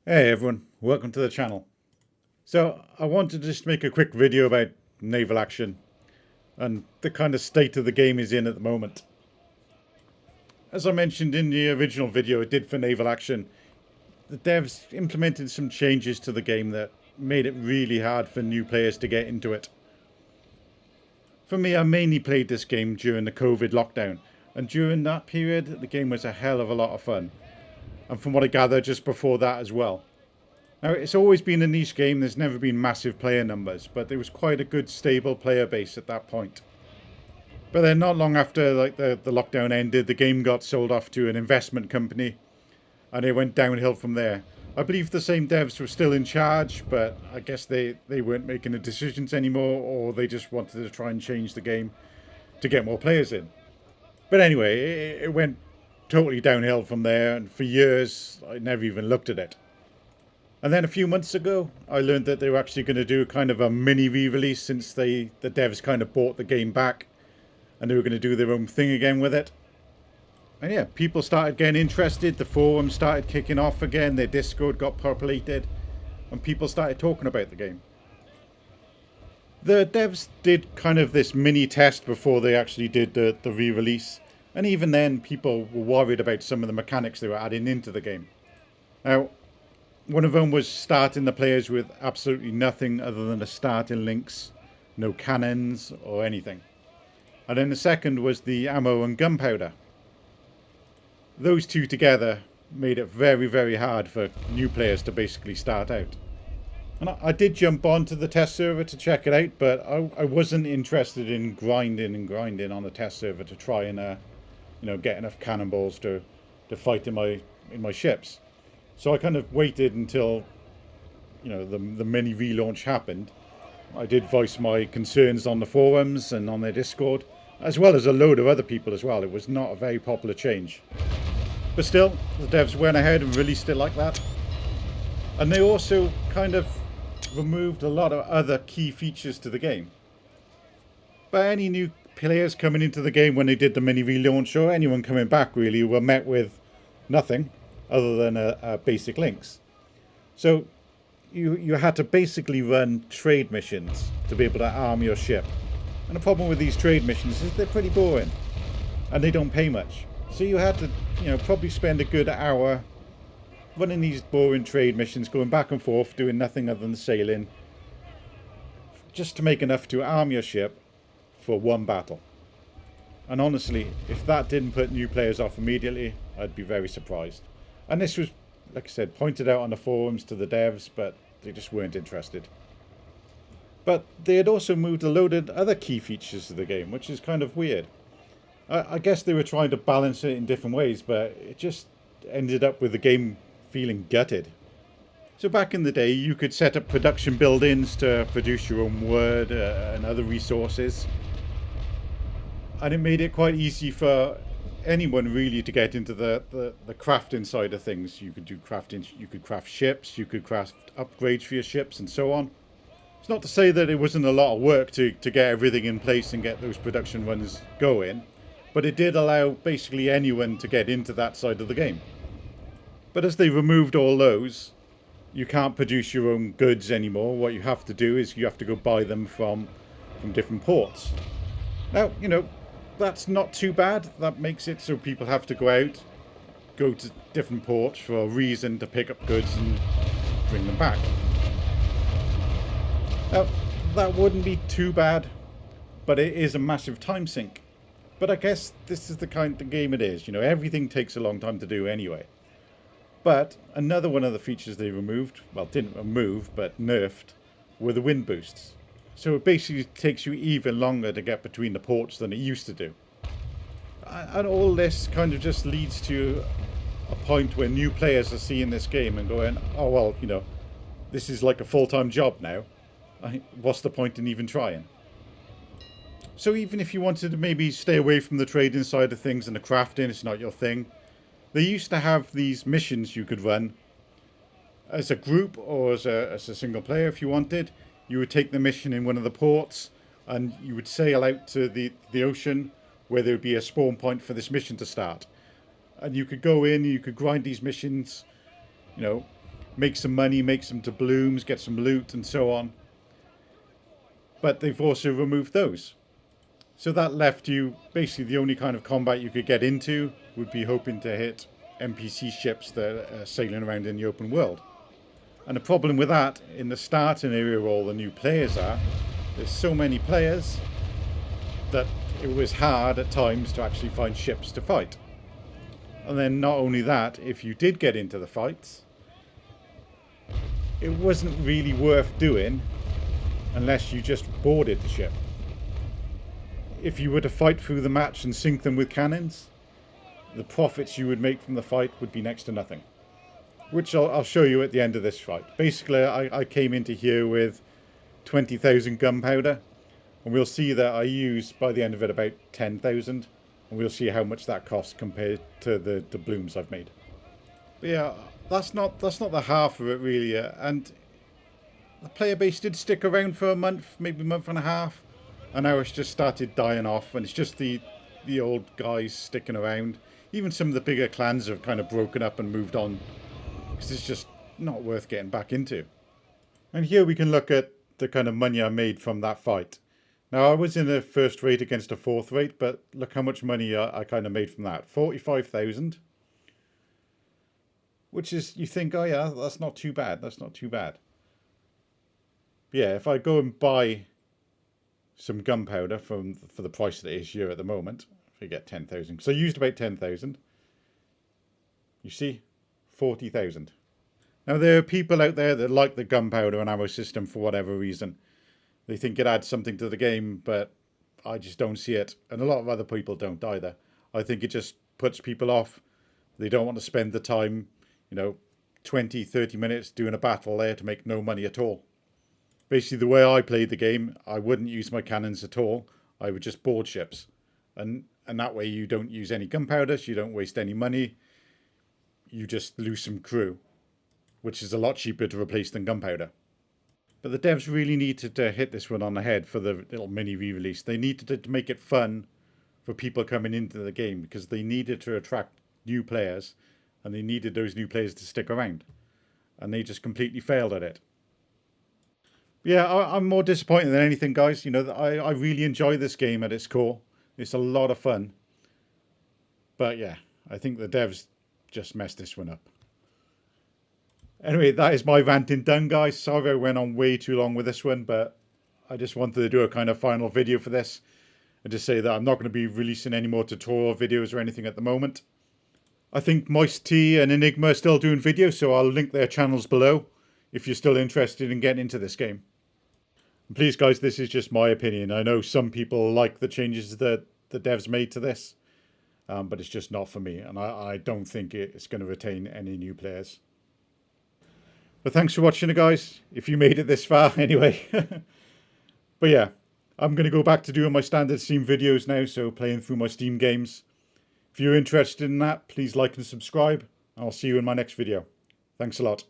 Hey everyone, welcome to the channel. So I wanted to just make a quick video about Naval Action and the kind of state of the game is in at the moment. As I mentioned in the original video I did for Naval Action, the devs implemented some changes to the game that made it really hard for new players to get into it. For me, I mainly played this game during the COVID lockdown, and during that period the game was a hell of a lot of fun. And from what I gather, just before that as well. Now, it's always been a niche game. There's never been massive player numbers, but there was quite a good stable player base at that point. But then not long after the lockdown ended, the game got sold off to an investment company and it went downhill from there. I believe the same devs were still in charge, but I guess they weren't making the decisions anymore, or they just wanted to try and change the game to get more players in. But anyway, it went totally downhill from there, and for years I never even looked at it. And then a few months ago, I learned that they were actually going to do kind of a mini re-release since the devs kind of bought the game back, and they were going to do their own thing again with it. And yeah, people started getting interested. The forums started kicking off again. Their Discord got populated, and people started talking about the game. The devs did kind of this mini test before they actually did the re-release, and even then, people were worried about some of the mechanics they were adding into the game. Now, one of them was starting the players with absolutely nothing other than a starting links, no cannons or anything. And then the second was the ammo and gunpowder. Those two together made it very, very hard for new players to basically start out. And I did jump onto the test server to check it out, but I wasn't interested in grinding on the test server to try and get enough cannonballs to fight in my ships. So I kind of waited until the mini relaunch happened. I did voice my concerns on the forums and on their Discord, as well as a load of other people as well. It was not a very popular change. But still, the devs went ahead and released it like that. And they also kind of removed a lot of other key features to the game. But any new players coming into the game when they did the mini relaunch, or anyone coming back really, were met with nothing other than a basic links. So you had to basically run trade missions to be able to arm your ship. And the problem with these trade missions is they're pretty boring and they don't pay much. So you had to, probably spend a good hour running these boring trade missions, going back and forth, doing nothing other than sailing, just to make enough to arm your ship for one battle. And honestly, if that didn't put new players off immediately, I'd be very surprised. And this was, like I said, pointed out on the forums to the devs, but they just weren't interested. But they had also moved a load of other key features of the game, which is kind of weird. I guess they were trying to balance it in different ways, but it just ended up with the game feeling gutted. So back in the day, you could set up production buildings to produce your own wood and other resources. And it made it quite easy for anyone really to get into the crafting side of things. You could do crafting, you could craft ships, you could craft upgrades for your ships and so on. It's not to say that it wasn't a lot of work to get everything in place and get those production runs going, but it did allow basically anyone to get into that side of the game. But as they removed all those, you can't produce your own goods anymore. What you have to do is you have to go buy them from different ports. Now, that's not too bad. That makes it so people have to go out, go to different ports for a reason to pick up goods and bring them back. Now, that wouldn't be too bad, but it is a massive time sink. But I guess this is the kind of game it is. Everything takes a long time to do anyway. But another one of the features they removed, well, didn't remove, but nerfed, were the wind boosts. So it basically takes you even longer to get between the ports than it used to do. And all this kind of just leads to a point where new players are seeing this game and going, oh, well, this is like a full-time job now. What's the point in even trying? So even if you wanted to maybe stay away from the trading side of things and the crafting, it's not your thing. They used to have these missions you could run as a group or as a single player if you wanted. You would take the mission in one of the ports and you would sail out to the ocean where there would be a spawn point for this mission to start. And you could go in, you could grind these missions, make some money, make some doubloons, get some loot and so on. But they've also removed those. So that left you, basically the only kind of combat you could get into would be hoping to hit NPC ships that are sailing around in the open world. And the problem with that, in the starting area where all the new players are, there's so many players that it was hard at times to actually find ships to fight. And then not only that, if you did get into the fights, it wasn't really worth doing unless you just boarded the ship. If you were to fight through the match and sink them with cannons, the profits you would make from the fight would be next to nothing. Which I'll show you at the end of this fight. Basically, I came into here with 20,000 gunpowder, and we'll see that I used, by the end of it, about 10,000. And we'll see how much that costs compared to the doubloons I've made. But yeah, that's not the half of it really. And the player base did stick around for a month, maybe a month and a half. And now it's just started dying off, and it's just the old guys sticking around. Even some of the bigger clans have kind of broken up and moved on, because it's just not worth getting back into. And here we can look at the kind of money I made from that fight. Now, I was in a first rate against a fourth rate, but look how much money I kind of made from that. 45,000. Which is, you think, oh yeah, that's not too bad. That's not too bad. But yeah, if I go and buy some gunpowder for the price that it is here at the moment, if I get 10,000. So I used about 10,000. You see? 40,000. Now, there are people out there that like the gunpowder and ammo system for whatever reason. They think it adds something to the game, but I just don't see it. And a lot of other people don't either. I think it just puts people off. They don't want to spend the time, 20, 30 minutes doing a battle there to make no money at all. Basically, the way I played the game, I wouldn't use my cannons at all. I would just board ships. And that way you don't use any gunpowder, so you don't waste any money. You just lose some crew, which is a lot cheaper to replace than gunpowder. But the devs really needed to hit this one on the head for the little mini re-release. They needed to make it fun for people coming into the game, because they needed to attract new players, and they needed those new players to stick around. And they just completely failed at it. Yeah, I'm more disappointed than anything, guys. I really enjoy this game at its core. It's a lot of fun. But yeah, I think the devs just messed this one up. Anyway, that is my ranting done, guys. Sorry I went on way too long with this one, but I just wanted to do a kind of final video for this. And just say that I'm not going to be releasing any more tutorial videos or anything at the moment. I think Moist T and Enigma are still doing videos, so I'll link their channels below if you're still interested in getting into this game. And please, guys, this is just my opinion. I know some people like the changes that the devs made to this, but it's just not for me. And I don't think it's going to retain any new players. But thanks for watching it, guys, if you made it this far anyway. But yeah, I'm going to go back to doing my standard Steam videos now, so playing through my Steam games. If you're interested in that, please like and subscribe. I'll see you in my next video. Thanks a lot.